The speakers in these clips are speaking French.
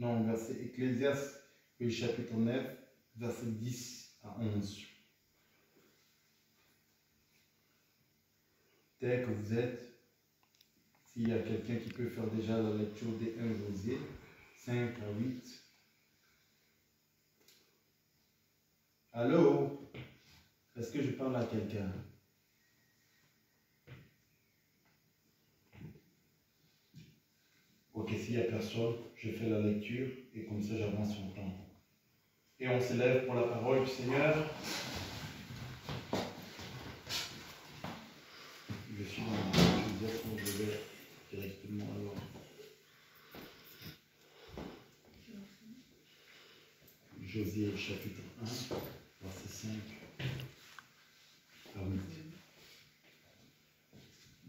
non, verset Ecclésiaste, chapitre 9, verset 10 à 11. Tel que vous êtes, s'il y a quelqu'un qui peut faire déjà la lecture des 1 José, 5 à 8. Allô? Est-ce que je parle à quelqu'un? Ok, s'il n'y a personne, je fais la lecture et comme ça j'avance son temps. Et on se lève pour la parole du Seigneur. Je suis dans le je vais directement alors. Josué chapitre 1, verset 5 à 8.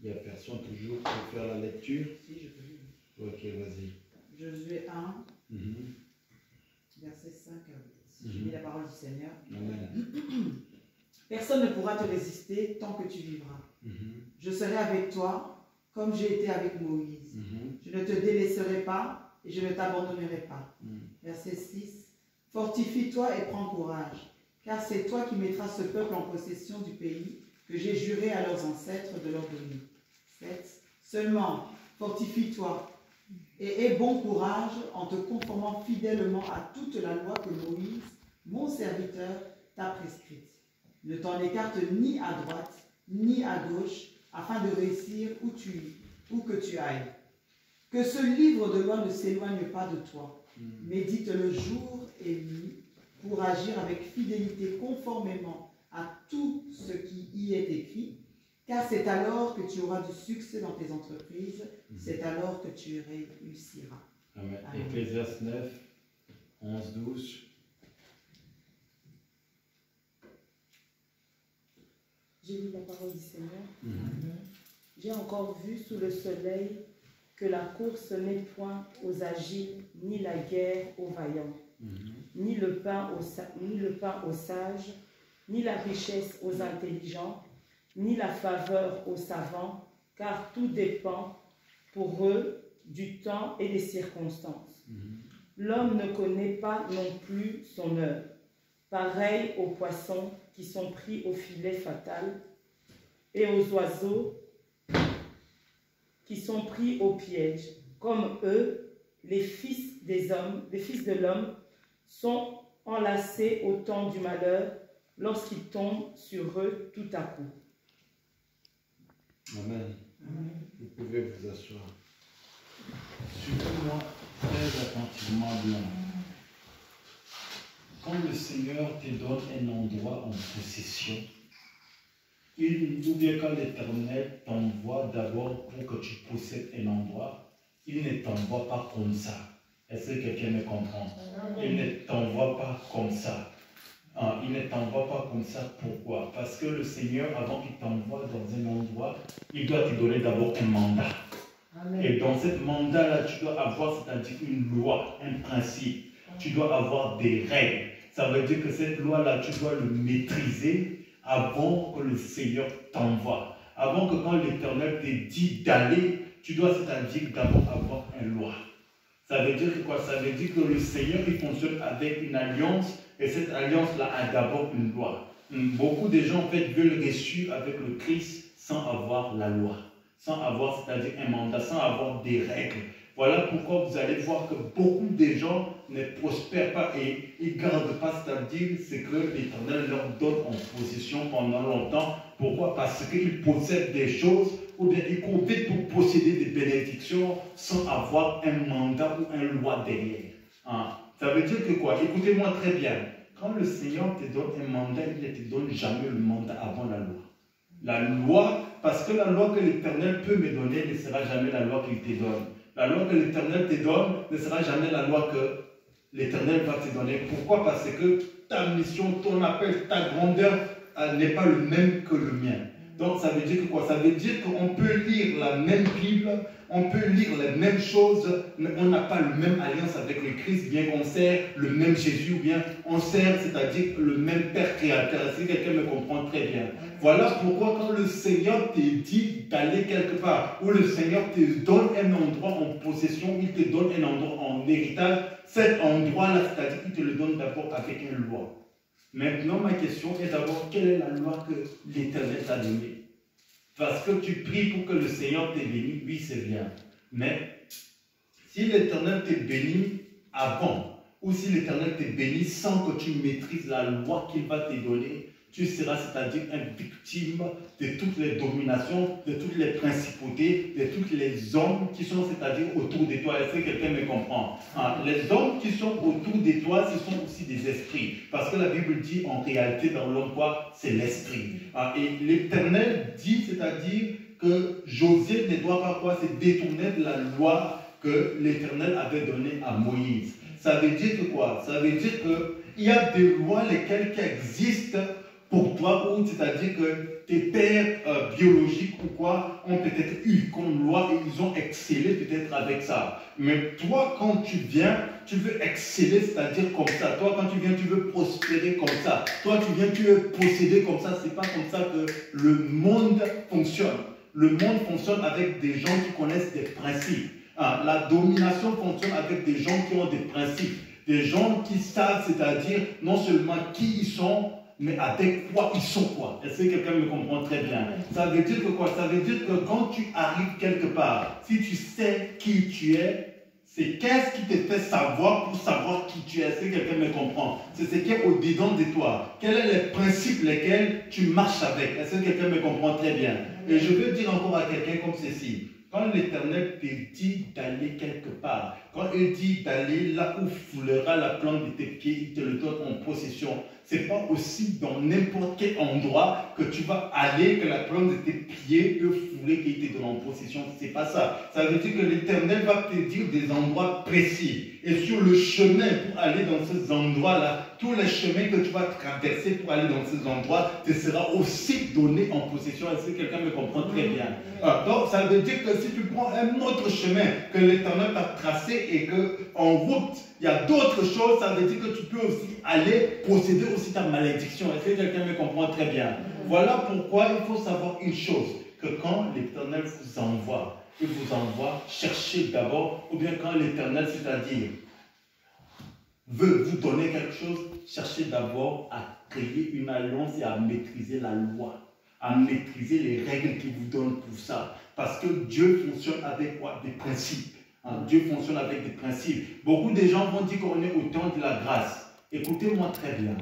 Il n'y a personne toujours pour faire la lecture? Si, je peux lire. Ok, vas-y. Josué 1, verset 5 à 8. Je lis la parole du Seigneur. Amen. Personne ne pourra te résister tant que tu vivras. Je serai avec toi comme j'ai été avec Moïse. Je ne te délaisserai pas et je ne t'abandonnerai pas. Verset 6. Fortifie-toi et prends courage, car c'est toi qui mettras ce peuple en possession du pays que j'ai juré à leurs ancêtres de leur donner. 7. Seulement, fortifie-toi et aie bon courage en te conformant fidèlement à toute la loi que Moïse, mon serviteur, t'a prescrite. Ne t'en écarte ni à droite, ni à gauche, afin de réussir où que tu ailles. Que ce livre de loi ne s'éloigne pas de toi. Médite-le jour et nuit pour agir avec fidélité conformément à tout ce qui y est écrit, car c'est alors que tu auras du succès dans tes entreprises, c'est alors que tu réussiras. Amen. Ecclésiaste 9, 11, 12. J'ai lu la parole du Seigneur. J'ai encore vu sous le soleil que la course n'est point aux agiles, ni la guerre aux vaillants, ni le pain aux sages, ni la richesse aux intelligents, ni la faveur aux savants, car tout dépend pour eux du temps et des circonstances. L'homme ne connaît pas non plus son heure, pareil aux poissons qui sont pris au filet fatal et aux oiseaux qui sont pris au piège. Comme eux, les fils de l'homme sont enlacés au temps du malheur lorsqu'ils tombent sur eux tout à coup. Amen. Vous pouvez vous asseoir. Suivez-moi très attentivement bien. Quand le Seigneur te donne un endroit en possession, ou bien quand l'Éternel t'envoie d'abord pour que tu possèdes un endroit, il ne t'envoie pas comme ça. Est-ce que quelqu'un me comprend? Il ne t'envoie pas comme ça. Il ne t'envoie pas comme ça. Pourquoi? Parce que le Seigneur, avant qu'il t'envoie dans un endroit, il doit te donner d'abord un mandat. Amen. Et dans ce mandat-là, tu dois avoir, c'est-à-dire une loi, un principe. Tu dois avoir des règles. Ça veut dire que cette loi-là, tu dois le maîtriser avant que le Seigneur t'envoie. Avant que quand l'Éternel te dit d'aller, tu dois, c'est-à-dire d'abord avoir une loi. Ça veut dire que quoi? Ça veut dire que le Seigneur, il fonctionne avec une alliance, et cette alliance-là a d'abord une loi. Beaucoup de gens, en fait, veulent réussir avec le Christ sans avoir la loi, sans avoir, c'est-à-dire un mandat, sans avoir des règles. Voilà pourquoi vous allez voir que beaucoup de gens ne prospèrent pas et ils ne gardent pas, c'est-à-dire ce que l'Éternel leur donne en possession pendant longtemps. Pourquoi? Parce qu'ils possèdent des choses ou bien ils profitent pour posséder des bénédictions sans avoir un mandat ou une loi derrière. Ça veut dire que quoi? Écoutez-moi très bien. Quand le Seigneur te donne un mandat, il ne te donne jamais le mandat avant la loi. La loi, parce que la loi que l'Éternel peut me donner ne sera jamais la loi qu'il te donne. La loi que l'Éternel te donne ne sera jamais la loi que l'Éternel va te donner. Pourquoi? Parce que ta mission, ton appel, ta grandeur n'est pas le même que le mien. Donc ça veut dire que quoi? Ça veut dire qu'on peut lire la même Bible, on peut lire les mêmes choses, mais on n'a pas la même alliance avec le Christ, bien qu'on sert le même Jésus, ou bien on sert, c'est-à-dire le même Père Créateur. Si quelqu'un me comprend très bien. Voilà pourquoi quand le Seigneur te dit d'aller quelque part, ou le Seigneur te donne un endroit en possession, il te donne un endroit en héritage, cet endroit-là, c'est-à-dire qu'il te le donne d'abord avec une loi. Maintenant, ma question est d'abord, quelle est la loi que l'Éternel t'a donnée? Parce que tu pries pour que le Seigneur te bénisse, oui, c'est bien. Mais si l'Éternel te bénit avant, ou si l'Éternel te bénit sans que tu maîtrises la loi qu'il va te donner, tu seras, c'est-à-dire, une victime de toutes les dominations, de toutes les principautés, de tous les hommes qui sont, c'est-à-dire, autour de toi. Est-ce que quelqu'un me comprend? Les hommes qui sont autour de toi, ce sont aussi des esprits. Parce que la Bible dit, en réalité, dans l'homme, quoi? C'est l'esprit. Et l'Éternel dit, c'est-à-dire, que Josué ne doit pas quoi? Se détourner de la loi que l'Éternel avait donnée à Moïse. Ça veut dire que quoi? Ça veut dire qu'il y a des lois lesquelles qui existent pour toi, ou c'est-à-dire que tes pères biologiques ou quoi ont peut-être eu comme loi et ils ont excellé peut-être avec ça. Mais toi, quand tu viens, tu veux exceller, c'est-à-dire comme ça. Toi, quand tu viens, tu veux prospérer comme ça. Toi, tu viens, tu veux posséder comme ça. C'est pas comme ça que le monde fonctionne. Le monde fonctionne avec des gens qui connaissent des principes. La domination fonctionne avec des gens qui ont des principes. Des gens qui savent, c'est-à-dire non seulement qui ils sont, mais avec quoi ils sont quoi. Est-ce que quelqu'un me comprend très bien? Ça veut dire que quoi? Ça veut dire que quand tu arrives quelque part, si tu sais qui tu es, c'est qu'est-ce qui te fait savoir pour savoir qui tu es. Est-ce que quelqu'un me comprend? C'est ce qui est au-dedans de toi. Quels sont les principes lesquels tu marches avec? Est-ce que quelqu'un me comprend très bien? Et je veux dire encore à quelqu'un comme ceci. Quand l'Éternel te dit d'aller quelque part, quand il dit d'aller là où foulera la plante de tes pieds, il te le donne en possession. Ce n'est pas aussi dans n'importe quel endroit que tu vas aller, que la plante de tes pieds peut fouler qu'il te donne en possession. Ce n'est pas ça. Ça veut dire que l'Éternel va te dire des endroits précis. Et sur le chemin pour aller dans ces endroits-là, tous les chemins que tu vas traverser pour aller dans ces endroits te sera aussi donné en possession. Est-ce que quelqu'un me comprend très bien? Donc, ça veut dire que si tu prends un autre chemin que l'Éternel t'a tracé et qu'en route, il y a d'autres choses, ça veut dire que tu peux aussi aller posséder aussi ta malédiction. Est-ce que quelqu'un me comprend très bien? Voilà pourquoi il faut savoir une chose, que quand l'Éternel vous envoie, il vous envoie chercher d'abord, ou bien quand l'Éternel, c'est-à-dire, veut vous donner quelque chose, cherchez d'abord à créer une alliance et à maîtriser la loi, à maîtriser les règles qu'il vous donne pour ça. Parce que Dieu fonctionne avec quoi? Des principes. Dieu fonctionne avec des principes. Beaucoup de gens vont dire qu'on est au temps de la grâce. Écoutez-moi très bien.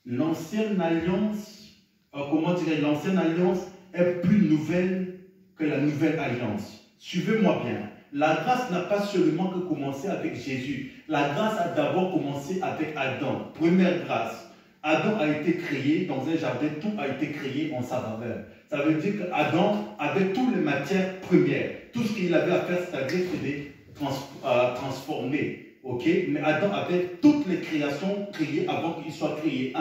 L'ancienne alliance, comment dirais-je, l'ancienne alliance est plus nouvelle que la nouvelle alliance. Suivez-moi bien. La grâce n'a pas seulement que commencé avec Jésus. La grâce a d'abord commencé avec Adam. Première grâce. Adam a été créé dans un jardin, tout a été créé en sa faveur. Ça veut dire qu'Adam avait toutes les matières premières. Tout ce qu'il avait à faire, c'est-à-dire de transformer. Okay? Mais Adam avait toutes les créations créées avant qu'il soit créé.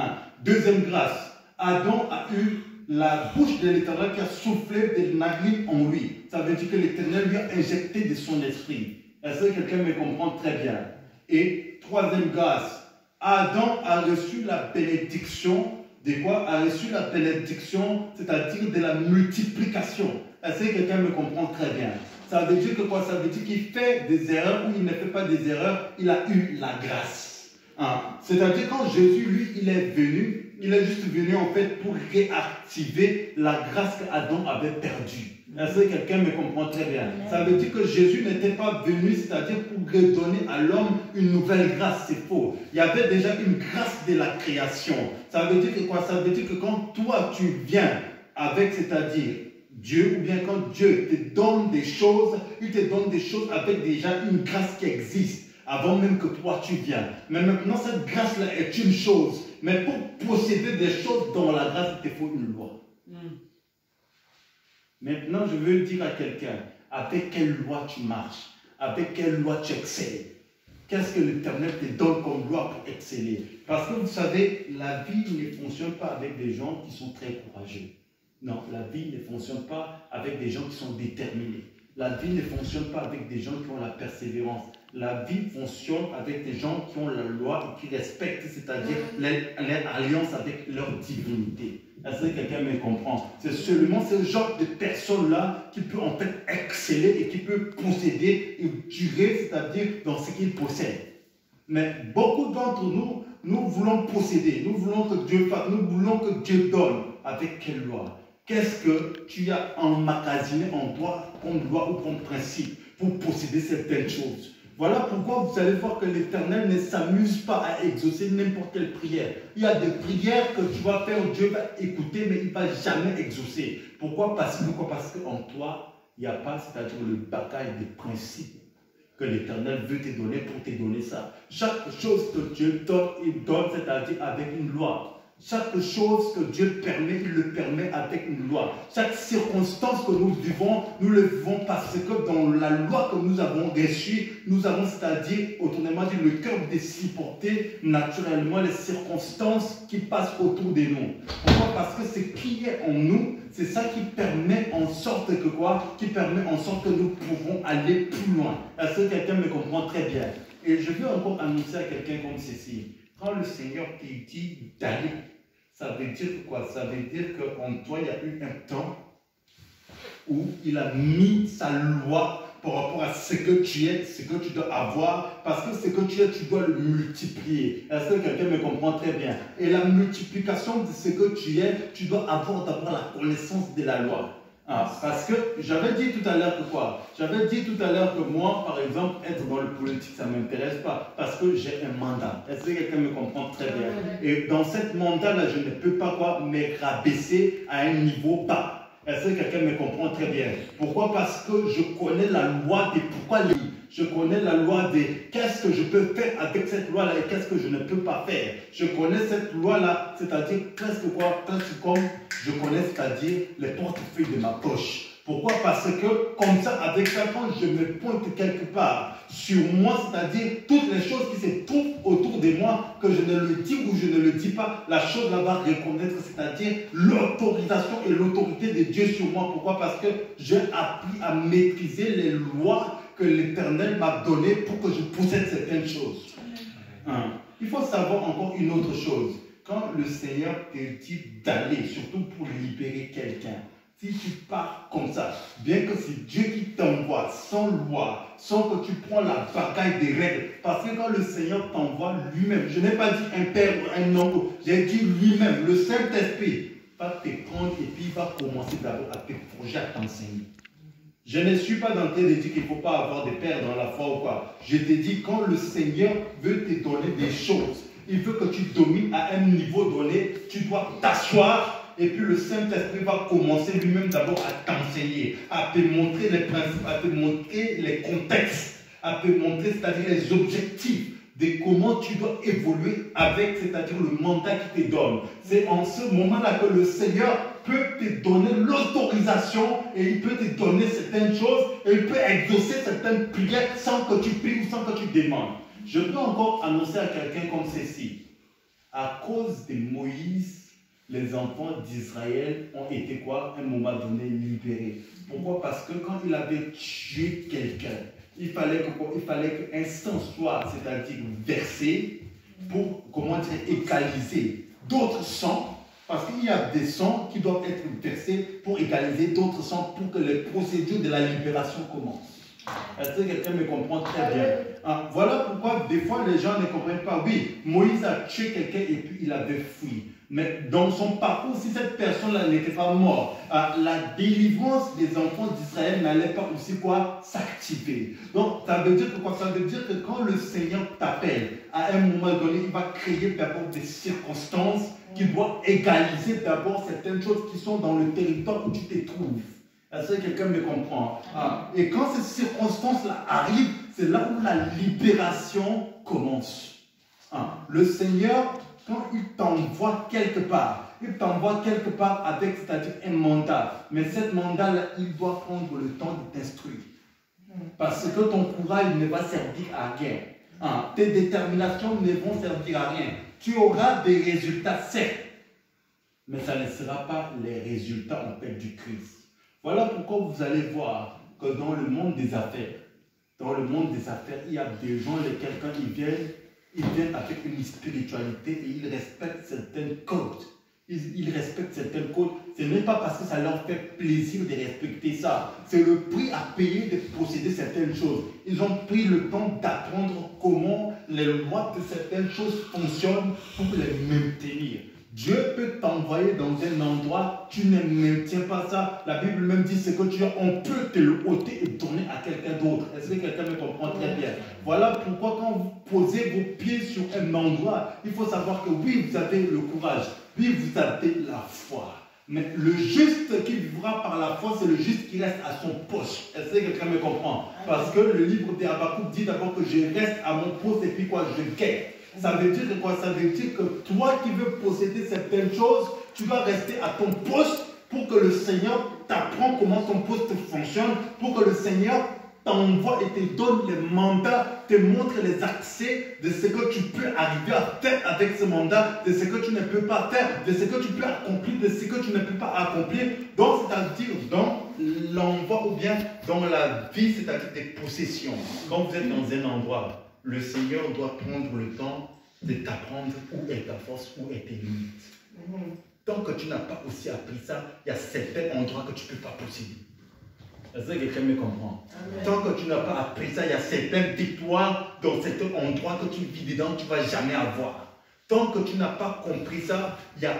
Deuxième grâce. Adam a eu la bouche de l'Éternel qui a soufflé des narines en lui. Ça veut dire que l'Éternel lui a injecté de son esprit. Est-ce que quelqu'un me comprend très bien? Et troisième grâce. Adam a reçu la bénédiction de quoi? A reçu la bénédiction, c'est-à-dire de la multiplication. Est-ce que quelqu'un me comprend très bien? Ça veut dire que quoi? Ça veut dire qu'il fait des erreurs ou il ne fait pas des erreurs, il a eu la grâce. C'est-à-dire quand Jésus, lui, il est venu, il est juste venu en fait pour réactiver la grâce qu'Adam avait perdue. Est-ce que quelqu'un me comprend très bien? Ça veut dire que Jésus n'était pas venu, c'est-à-dire pour redonner à l'homme une nouvelle grâce, c'est faux. Il y avait déjà une grâce de la création. Ça veut dire que quoi? Ça veut dire que quand toi tu viens avec, c'est-à-dire Dieu, ou bien quand Dieu te donne des choses, il te donne des choses avec déjà une grâce qui existe, avant même que toi tu viens. Mais maintenant cette grâce-là est une chose. Mais pour posséder des choses dans la grâce, il te faut une loi. Maintenant, je veux dire à quelqu'un, avec quelle loi tu marches, avec quelle loi tu excelles. Qu'est-ce que l'Éternel te donne comme loi pour exceller? Parce que vous savez, la vie ne fonctionne pas avec des gens qui sont très courageux. Non, la vie ne fonctionne pas avec des gens qui sont déterminés. La vie ne fonctionne pas avec des gens qui ont la persévérance. La vie fonctionne avec des gens qui ont la loi et qui respectent, c'est-à-dire l'alliance avec leur divinité. Est-ce que quelqu'un me comprend? C'est seulement ce genre de personnes-là qui peut en fait exceller et qui peut posséder et durer, c'est-à-dire dans ce qu'ils possèdent. Mais beaucoup d'entre nous, nous voulons posséder, nous voulons que Dieu fasse, nous voulons que Dieu donne. Avec quelle loi? Qu'est-ce que tu as emmagasiné en toi comme loi ou comme principe pour posséder certaines choses? Voilà pourquoi vous allez voir que l'Éternel ne s'amuse pas à exaucer n'importe quelle prière. Il y a des prières que tu vas faire, Dieu va écouter, mais il ne va jamais exaucer. Pourquoi? Parce qu'en toi, il n'y a pas, c'est-à-dire le bagage des principes que l'Éternel veut te donner pour te donner ça. Chaque chose que Dieu donne, il donne, c'est-à-dire avec une loi. Chaque chose que Dieu permet, il le permet avec une loi. Chaque circonstance que nous vivons, nous le vivons parce que dans la loi que nous avons reçue, nous avons, c'est-à-dire, autrement dit, le cœur de supporter naturellement les circonstances qui passent autour de nous. Pourquoi? Parce que ce qui est en nous, c'est ça qui permet en sorte que quoi? Qui permet en sorte que nous pouvons aller plus loin. Est-ce que quelqu'un me comprend très bien? Et je veux encore annoncer à quelqu'un comme ceci. Quand le Seigneur te dit d'aller, ça veut dire quoi? Ça veut dire qu'en toi, il y a eu un temps où il a mis sa loi par rapport à ce que tu es, ce que tu dois avoir, parce que ce que tu es, tu dois le multiplier. Est-ce que quelqu'un me comprend très bien? Et la multiplication de ce que tu es, tu dois avoir d'abord la connaissance de la loi. Parce que j'avais dit tout à l'heure que quoi? J'avais dit tout à l'heure que moi, par exemple, être dans le politique, ça ne m'intéresse pas parce que j'ai un mandat. Est-ce que quelqu'un me comprend très bien? Et dans cette mandat-là, je ne peux pas quoi me rabaisser à un niveau bas. Est-ce que quelqu'un me comprend très bien? Pourquoi? Parce que je connais la loi des pourquoi les. Je connais la loi des qu'est-ce que je peux faire avec cette loi-là et qu'est-ce que je ne peux pas faire. Je connais cette loi-là, c'est-à-dire presque quoi? Presque comme je connais, c'est-à-dire les portefeuilles de ma poche. Pourquoi? Parce que comme ça, avec ça, quand je me pointe quelque part sur moi, c'est-à-dire toutes les choses qui se trouvent autour de moi, que je ne le dis ou je ne le dis pas, la chose là va reconnaître, c'est-à-dire l'autorisation et l'autorité de Dieu sur moi. Pourquoi? Parce que j'ai appris à maîtriser les lois que l'Éternel m'a données pour que je possède certaines choses. Il faut savoir encore une autre chose. Quand le Seigneur te dit d'aller, surtout pour libérer quelqu'un, si tu pars comme ça, bien que c'est Dieu qui t'envoie, sans loi, sans que tu prends la bagaille des règles, parce que quand le Seigneur t'envoie lui-même, je n'ai pas dit un père ou un oncle, j'ai dit lui-même, le Saint-Esprit va te prendre et puis il va commencer d'abord à te forger, à t'enseigner. Je ne suis pas dans le train de dire qu'il ne faut pas avoir des pères dans la foi ou quoi. Je te dis, quand le Seigneur veut te donner des choses, il veut que tu domines à un niveau donné, tu dois t'asseoir. Et puis le Saint-Esprit va commencer lui-même d'abord à t'enseigner, à te montrer les principes, à te montrer les contextes, à te montrer, c'est-à-dire les objectifs de comment tu dois évoluer avec, c'est-à-dire le mandat qu'il te donne. C'est en ce moment-là que le Seigneur peut te donner l'autorisation et il peut te donner certaines choses et il peut exaucer certaines prières sans que tu pries ou sans que tu demandes. Je peux encore annoncer à quelqu'un comme ceci. À cause de Moïse, les enfants d'Israël ont été quoi? À un moment donné libérés. Pourquoi? Parce que quand il avait tué quelqu'un, il fallait qu'un sang soit, c'est-à-dire versé pour, comment dire, égaliser d'autres sangs, parce qu'il y a des sangs qui doivent être versés pour égaliser d'autres sangs pour que les procédures de la libération commencent. Est-ce que quelqu'un me comprend très bien? Voilà pourquoi des fois les gens ne comprennent pas. Oui, Moïse a tué quelqu'un et puis il avait fui. Mais dans son parcours, si cette personne-là n'était pas morte, la délivrance des enfants d'Israël n'allait pas aussi quoi s'activer. Donc, ça veut dire que quoi? Ça veut dire que quand le Seigneur t'appelle, à un moment donné, il va créer d'abord des circonstances qui doivent égaliser d'abord certaines choses qui sont dans le territoire où tu te trouves. Est-ce que quelqu'un me comprend? Et quand ces circonstances-là arrivent, c'est là où la libération commence. Le Seigneur, quand il t'envoie quelque part, il t'envoie quelque part avec, c'est-à-dire un mandat. Mais cet mandat-là, il doit prendre le temps de t'instruire. Parce que ton courage ne va servir à rien. Tes déterminations ne vont servir à rien. Tu auras des résultats, certes. mais ça ne sera pas les résultats en fait du Christ. Voilà pourquoi vous allez voir que dans le monde des affaires, il y a des gens, quelqu'un, ils viennent avec une spiritualité et ils respectent certaines codes. Ils respectent certaines codes. Ce n'est pas parce que ça leur fait plaisir de respecter ça. C'est le prix à payer de posséder certaines choses. Ils ont pris le temps d'apprendre comment les lois de certaines choses fonctionnent pour les maintenir. Dieu peut t'envoyer dans un endroit, tu ne maintiens pas ça. La Bible même dit ce que tu as, on peut te le ôter et donner à quelqu'un d'autre. Est-ce que quelqu'un me comprend très bien? Voilà pourquoi quand vous posez vos pieds sur un endroit, il faut savoir que oui, vous avez le courage, oui, vous avez la foi. Mais le juste qui vivra par la foi, c'est le juste qui reste à son poste. Est-ce que quelqu'un me comprend? Parce que le livre d'Habakkuk dit d'abord que je reste à mon poste et puis quoi, je guette. Ça veut dire quoi? Ça veut dire que toi qui veux posséder certaines choses, tu vas rester à ton poste pour que le Seigneur t'apprenne comment ton poste fonctionne, pour que le Seigneur t'envoie et te donne les mandats, te montre les accès de ce que tu peux arriver à faire avec ce mandat, de ce que tu ne peux pas faire, de ce que tu peux accomplir, de ce que tu ne peux pas accomplir. Donc, c'est-à-dire dans l'envoi ou bien dans la vie, c'est-à-dire des possessions. Quand vous êtes dans un endroit, le Seigneur doit prendre le temps de t'apprendre où est ta force, où est tes limites. Tant que tu n'as pas aussi appris ça, il y a certains endroits que tu ne peux pas posséder. Est-ce que quelqu'un me comprend? Amen. Tant que tu n'as pas appris ça, il y a certaines victoires dans certains endroits que tu vis dedans, tu ne vas jamais avoir. Tant que tu n'as pas compris ça, il n'y a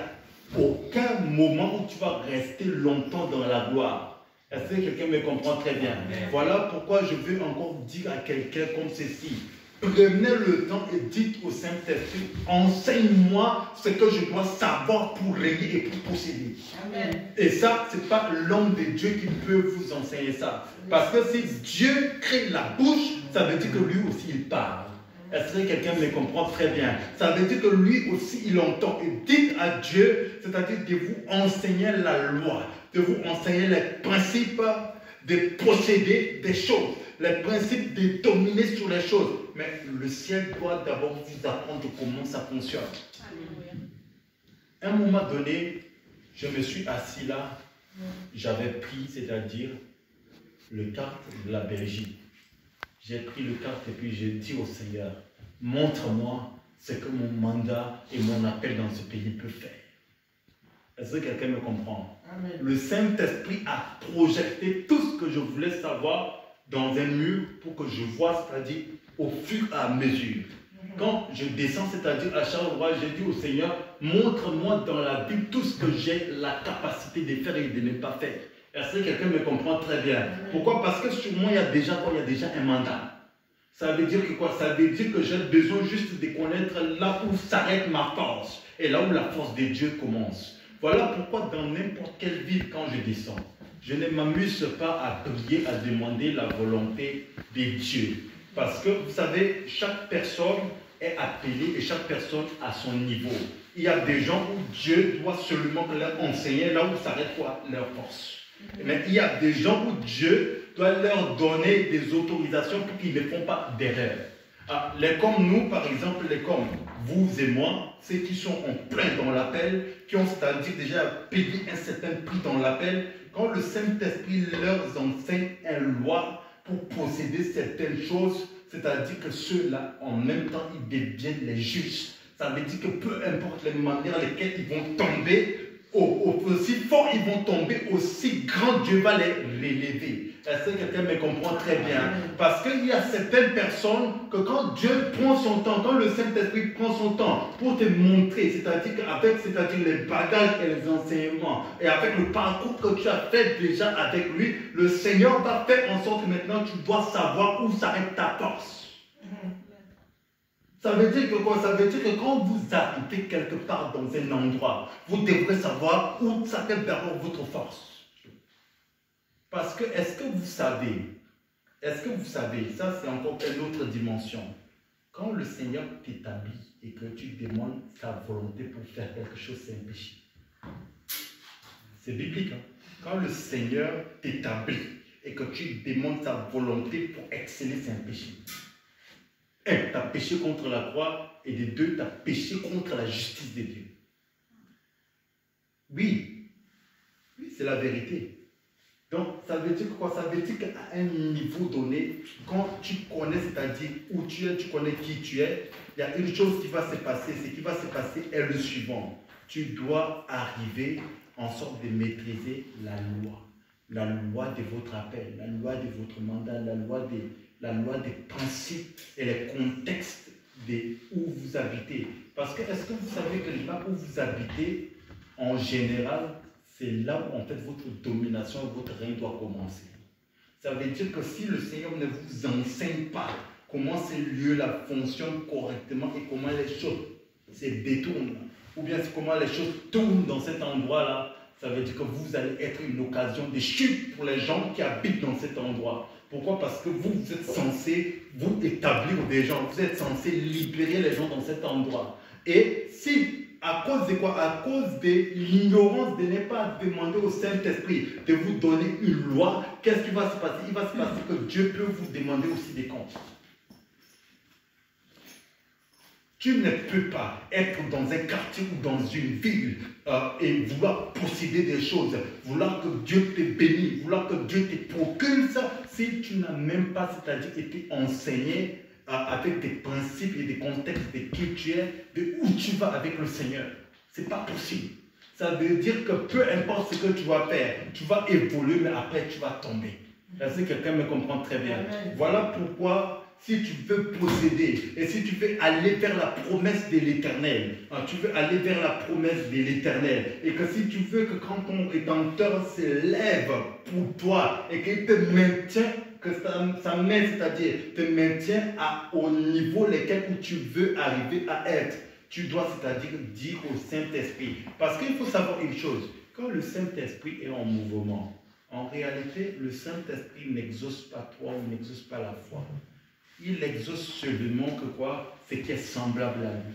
aucun moment où tu vas rester longtemps dans la gloire. Est-ce que quelqu'un me comprend très bien? Amen. Voilà pourquoi je veux encore dire à quelqu'un comme ceci. Prenez le temps et dites au Saint-Esprit, enseigne-moi ce que je dois savoir pour régner et pour posséder. Amen. Et ça, ce n'est pas l'homme de Dieu qui peut vous enseigner ça. Parce que si Dieu crée la bouche, ça veut dire que lui aussi il parle. Est-ce que quelqu'un me comprend très bien? Ça veut dire que lui aussi il entend. Et dites à Dieu, c'est-à-dire de vous enseigner la loi, de vous enseigner les principes de posséder des choses, les principes de dominer sur les choses. Mais le ciel doit d'abord vous apprendre comment ça fonctionne. À un moment donné, je me suis assis là, j'avais pris, c'est-à-dire le carte de la Belgique. J'ai pris le carte et puis j'ai dit au Seigneur, montre-moi ce que mon mandat et mon appel dans ce pays peut faire. Est-ce que quelqu'un me comprend? Amen. Le Saint-Esprit a projeté tout ce que je voulais savoir dans un mur pour que je vois, c'est-à-dire au fur et à mesure. Quand je descends, c'est-à-dire à chaque endroit, j'ai dit au Seigneur, montre-moi dans la Bible tout ce que j'ai la capacité de faire et de ne pas faire. Est-ce que quelqu'un me comprend très bien? Pourquoi? Parce que sur moi, il y a déjà un mandat. Ça veut dire que quoi? Ça veut dire que j'ai besoin juste de connaître là où s'arrête ma force et là où la force de Dieu commence. Voilà pourquoi dans n'importe quelle ville, quand je descends, je ne m'amuse pas à prier, à demander la volonté de Dieu. Parce que, vous savez, chaque personne est appelée et chaque personne a son niveau. Il y a des gens où Dieu doit seulement leur enseigner là où s'arrête quoi? Leur force. Mais il y a des gens où Dieu doit leur donner des autorisations pour qu'ils ne font pas d'erreur. Ah, les comme nous, par exemple, les comme vous et moi, ceux qui sont en plein dans l'appel, qui ont c'est-à-dire déjà payé un certain prix dans l'appel, quand le Saint-Esprit leur enseigne une loi pour posséder certaines choses, c'est-à-dire que ceux-là, en même temps, ils deviennent les juges. Ça veut dire que peu importe les manières lesquelles ils vont tomber, aussi fort ils vont tomber, aussi grand Dieu va les relever. Est-ce que quelqu'un me comprend très bien? Parce qu'il y a certaines personnes que quand Dieu prend son temps, quand le Saint-Esprit prend son temps pour te montrer, c'est-à-dire les bagages et les enseignements, et avec le parcours que tu as fait déjà avec lui, le Seigneur va faire en sorte que maintenant tu dois savoir où s'arrête ta force. Ça veut dire que quoi? Ça veut dire que quand vous habitez quelque part dans un endroit, vous devrez savoir où s'arrête d'abord votre force. Parce que, est-ce que vous savez, ça c'est encore une autre dimension. Quand le Seigneur t'établit et que tu demandes sa volonté pour faire quelque chose, c'est un péché. C'est biblique. Hein? Quand le Seigneur t'établit et que tu demandes sa volonté pour exceller, c'est un péché. Un, tu as péché contre la croix, et de deux, tu as péché contre la justice de Dieu. Oui, oui, c'est la vérité. Donc, ça veut dire quoi? Ça veut dire qu'à un niveau donné, quand tu connais, c'est-à-dire où tu es, tu connais qui tu es, il y a une chose qui va se passer. Ce qui va se passer est le suivant. Tu dois arriver en sorte de maîtriser la loi de votre appel, la loi de votre mandat, la loi des principes et les contextes de où vous habitez. Parce que, est-ce que vous savez que là où vous habitez, en général, c'est là où en fait votre domination, votre règne doit commencer. Ça veut dire que si le Seigneur ne vous enseigne pas comment ces lieux-là fonctionnent correctement et comment les choses se détournent, ou bien comment les choses tournent dans cet endroit-là, ça veut dire que vous allez être une occasion de chute pour les gens qui habitent dans cet endroit. Pourquoi? Parce que vous êtes censé vous établir des gens, vous êtes censé libérer les gens dans cet endroit. Et si, à cause de quoi? À cause de l'ignorance de ne pas demander au Saint-Esprit de vous donner une loi, qu'est-ce qui va se passer? Il va se passer que Dieu peut vous demander aussi des comptes. Tu ne peux pas être dans un quartier ou dans une ville et vouloir posséder des choses, vouloir que Dieu te bénisse, vouloir que Dieu te procure ça, si tu n'as même pas, c'est-à-dire été enseigné avec des principes et des contextes de qui tu es, de où tu vas avec le Seigneur. Ce n'est pas possible. Ça veut dire que peu importe ce que tu vas faire, tu vas évoluer, mais après tu vas tomber. Est-ce que quelqu'un me comprend très bien? Amen. Voilà pourquoi, si tu veux posséder et si tu veux aller vers la promesse de l'Éternel, tu veux aller vers la promesse de l'Éternel, et que si tu veux que quand ton Rédempteur se lève pour toi et qu'il te maintient, que sa main, c'est-à-dire te maintient au niveau lequel où tu veux arriver à être, tu dois, c'est-à-dire dire au Saint-Esprit. Parce qu'il faut savoir une chose, quand le Saint-Esprit est en mouvement, en réalité, le Saint-Esprit n'exauce pas toi, il n'exauce pas la foi. Il exauce seulement que quoi? Ce qui est semblable à lui.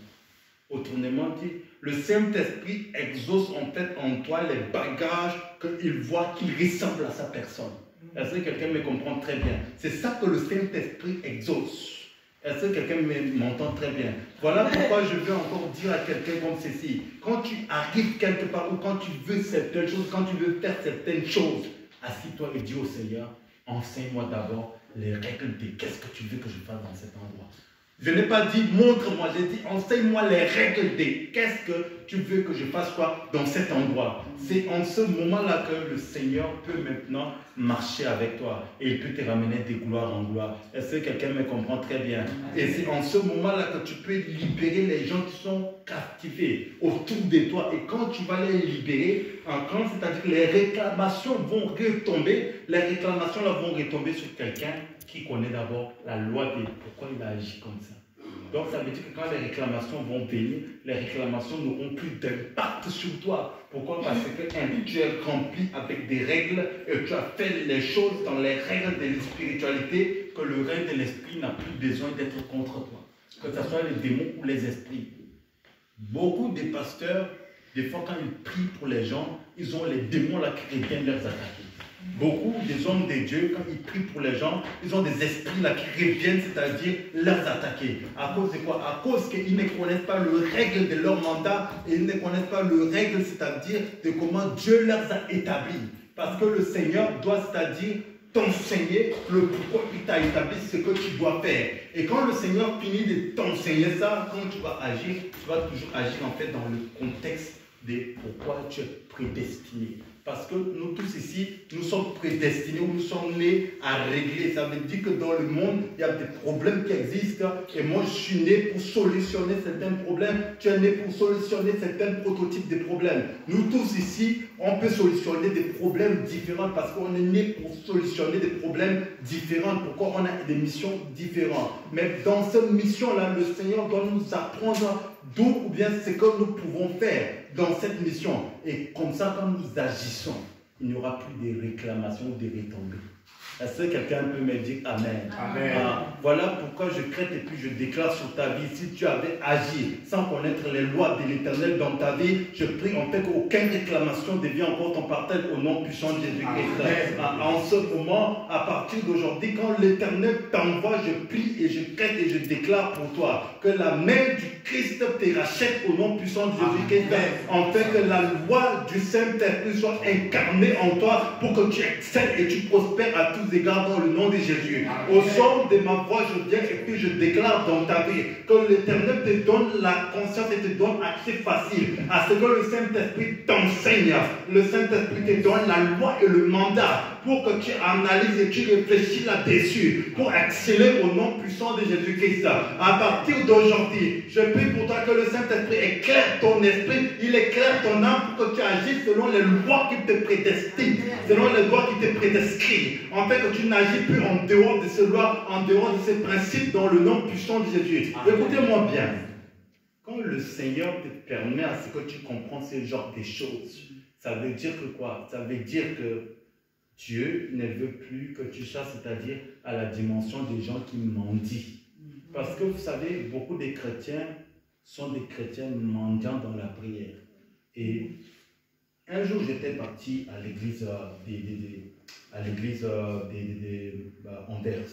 Autrement dit, le Saint-Esprit exauce en fait en toi les bagages qu'il voit qui ressemblent à sa personne. Est-ce que quelqu'un me comprend très bien? C'est ça que le Saint-Esprit exauce. Est-ce que quelqu'un m'entend très bien? Voilà pourquoi je veux encore dire à quelqu'un comme ceci. Quand tu arrives quelque part ou quand tu veux certaines choses, quand tu veux faire certaines choses, assis-toi et dis au Seigneur, enseigne-moi d'abord les règles de qu'est-ce que tu veux que je fasse dans cet endroit. Je n'ai pas dit montre-moi, j'ai dit enseigne-moi les règles de qu'est-ce que tu veux que je fasse quoi dans cet endroit. C'est en ce moment-là que le Seigneur peut maintenant marcher avec toi et il peut te ramener de gloire en gloire. Est-ce que quelqu'un me comprend très bien? Et c'est en ce moment-là que tu peux libérer les gens qui sont captivés autour de toi. Et quand tu vas les libérer, c'est-à-dire que les réclamations vont retomber, les réclamations là vont retomber sur quelqu'un qui connaît d'abord la loi de pourquoi il a agi comme ça. Donc ça veut dire que quand les réclamations vont venir, les réclamations n'auront plus d'impact sur toi. Pourquoi? Parce que tu es rempli avec des règles et tu as fait les choses dans les règles de la spiritualité que le règne de l'esprit n'a plus besoin d'être contre toi. Que ce soit les démons ou les esprits. Beaucoup de pasteurs, des fois quand ils prient pour les gens, ils ont les démons là qui viennent leur attaquer. Beaucoup des hommes de Dieu, quand ils prient pour les gens, ils ont des esprits là qui reviennent, c'est-à-dire les attaquer. À cause de quoi? À cause qu'ils ne connaissent pas le règle de leur mandat et ils ne connaissent pas le règle, c'est-à-dire de comment Dieu leur a établi. Parce que le Seigneur doit, c'est-à-dire t'enseigner le pourquoi il t'a établi ce que tu dois faire. Et quand le Seigneur finit de t'enseigner ça, quand tu vas agir, tu vas toujours agir en fait dans le contexte de pourquoi tu es prédestiné. Parce que nous tous ici, nous sommes prédestinés ou nous sommes nés à régler. Ça veut dire que dans le monde, il y a des problèmes qui existent. Et moi, je suis né pour solutionner certains problèmes. Tu es né pour solutionner certains prototypes de problèmes. Nous tous ici, on peut solutionner des problèmes différents parce qu'on est né pour solutionner des problèmes différents. Pourquoi on a des missions différentes. Mais dans cette mission-là, le Seigneur doit nous apprendre d'où ou bien ce que nous pouvons faire dans cette mission. Et comme ça, quand nous agissons, il n'y aura plus de réclamations ou de retombées. Est-ce que quelqu'un peut me dire Amen? Amen. Voilà pourquoi je crée et puis je déclare sur ta vie, si tu avais agi sans connaître les lois de l'Éternel dans ta vie, je prie en fait qu'aucune réclamation devienne encore ton partage au nom puissant de Jésus-Christ. En ce moment, à partir d'aujourd'hui, quand l'Éternel t'envoie, je prie et je crée et je déclare pour toi que la main du Christ te rachète au nom puissant de Jésus-Christ. En fait, que la loi du Saint-Esprit soit incarnée en toi pour que tu excelles et tu prospères à tous égards dans le nom de Jésus. Au son de ma voix, je viens et puis je déclare dans ta vie que l'Éternel te donne la conscience et te donne accès facile à ce que le Saint-Esprit t'enseigne. Le Saint-Esprit te donne la loi et le mandat pour que tu analyses et tu réfléchis là-dessus pour exceller au nom puissant de Jésus-Christ. À partir d'aujourd'hui, je prie pour toi que le Saint-Esprit éclaire ton esprit, il éclaire ton âme pour que tu agisses selon les lois qui te prédestinent, selon les lois qui te prescrivent. En fait, que tu n'agis plus en dehors de ces lois, en dehors de ces principes dans le nom puissant de Jésus. Écoutez-moi bien. Quand le Seigneur te permet à ce que tu comprends ce genre de choses, ça veut dire que quoi? Ça veut dire que Dieu ne veut plus que tu chasses, c'est-à-dire à la dimension des gens qui mendient. Parce que vous savez, beaucoup de chrétiens sont des chrétiens mendiants dans la prière. Et un jour, j'étais parti à l'église Anvers.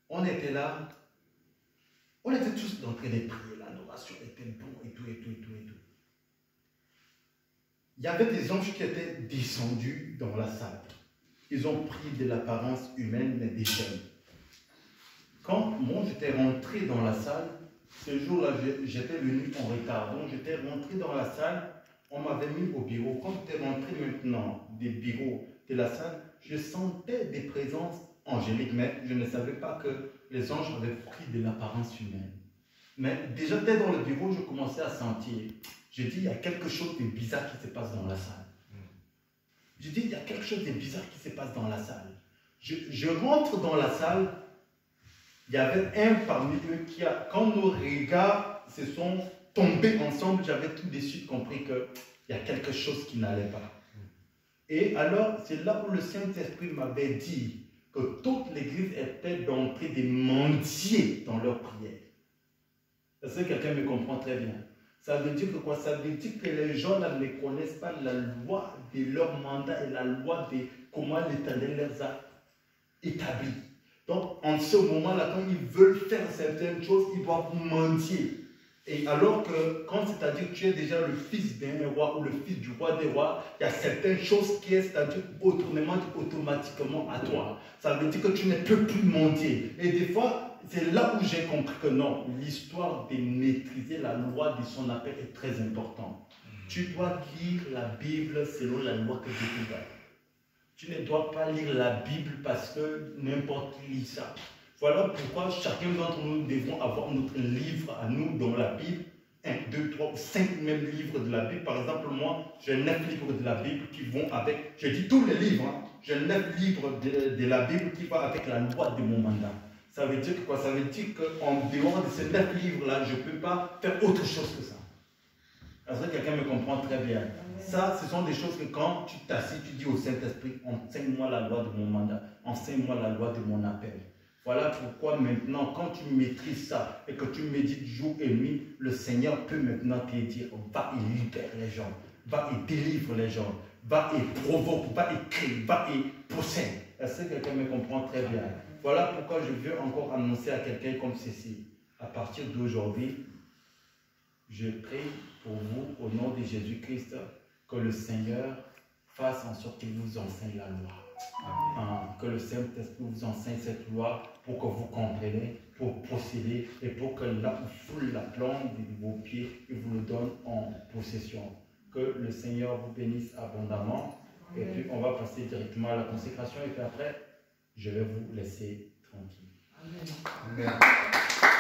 On était là, on était tous en train de prier, l'adoration était bonne et tout. Il y avait des anges qui étaient descendus dans la salle. Ils ont pris de l'apparence humaine, mais des jeunes. Quand moi j'étais rentré dans la salle, ce jour-là, j'étais venu en retard. Donc j'étais rentré dans la salle, on m'avait mis au bureau. Quand j'étais rentré maintenant des bureaux de la salle, je sentais des présences angéliques, mais je ne savais pas que les anges avaient pris de l'apparence humaine. Mais déjà, dès dans le bureau, je commençais à sentir. J'ai dit, il y a quelque chose de bizarre qui se passe dans la salle. J'ai dit, il y a quelque chose de bizarre qui se passe dans la salle. Je rentre dans la salle, il y avait un parmi eux qui a, quand nos regards se sont tombés ensemble, j'avais tout de suite compris qu'il y a quelque chose qui n'allait pas. Et alors, c'est là où le Saint-Esprit m'avait dit que toute l'église était en train de mendier dans leur prière. Est-ce que quelqu'un me comprend très bien? Ça veut dire que quoi? Ça veut dire que les gens là ne connaissent pas la loi de leur mandat et la loi de comment l'Éternel les a établis. Donc, en ce moment-là, quand ils veulent faire certaines choses, ils doivent mendier. Et alors que, quand c'est-à-dire que tu es déjà le fils d'un roi ou le fils du roi des rois, il y a certaines choses qui est, c'est-à-dire automatiquement à toi. Ça veut dire que tu ne peux plus mendier. Et des fois, c'est là où j'ai compris que non, l'histoire de maîtriser la loi de son appel est très importante. Tu dois lire la Bible selon la loi que Dieu te donne. Tu ne dois pas lire la Bible parce que n'importe qui lit ça. Voilà pourquoi chacun d'entre nous devons avoir notre livre à nous dans la Bible. 1, 2, 3, 5 mêmes livres de la Bible. Par exemple, moi, j'ai 9 livres de la Bible qui vont avec, je dis tous les livres, hein, j'ai 9 livres de la Bible qui vont avec la loi de mon mandat. Ça veut dire quoi? Ça veut dire qu'en dehors de ces 9 livres-là, je ne peux pas faire autre chose que ça. Est-ce que quelqu'un me comprend très bien? Ça, ce sont des choses que quand tu t'assis, tu dis au Saint-Esprit, enseigne-moi la loi de mon mandat, enseigne-moi la loi de mon appel. Voilà pourquoi maintenant, quand tu maîtrises ça et que tu médites jour et nuit, le Seigneur peut maintenant te dire, va et libère les gens, va et délivre les gens, va et provoque, va et crée, va et possède. Est-ce que quelqu'un me comprend très bien? Voilà pourquoi je veux encore annoncer à quelqu'un comme ceci. À partir d'aujourd'hui, je prie pour vous, au nom de Jésus-Christ, que le Seigneur fasse en sorte qu'il vous enseigne la loi. Que le Saint-Esprit vous enseigne cette loi pour que vous compreniez, pour posséder et pour que là où foule la plante de vos pieds, il vous le donne en possession. Que le Seigneur vous bénisse abondamment. Et puis on va passer directement à la consécration et puis après, je vais vous laisser tranquille. Amen. Amen.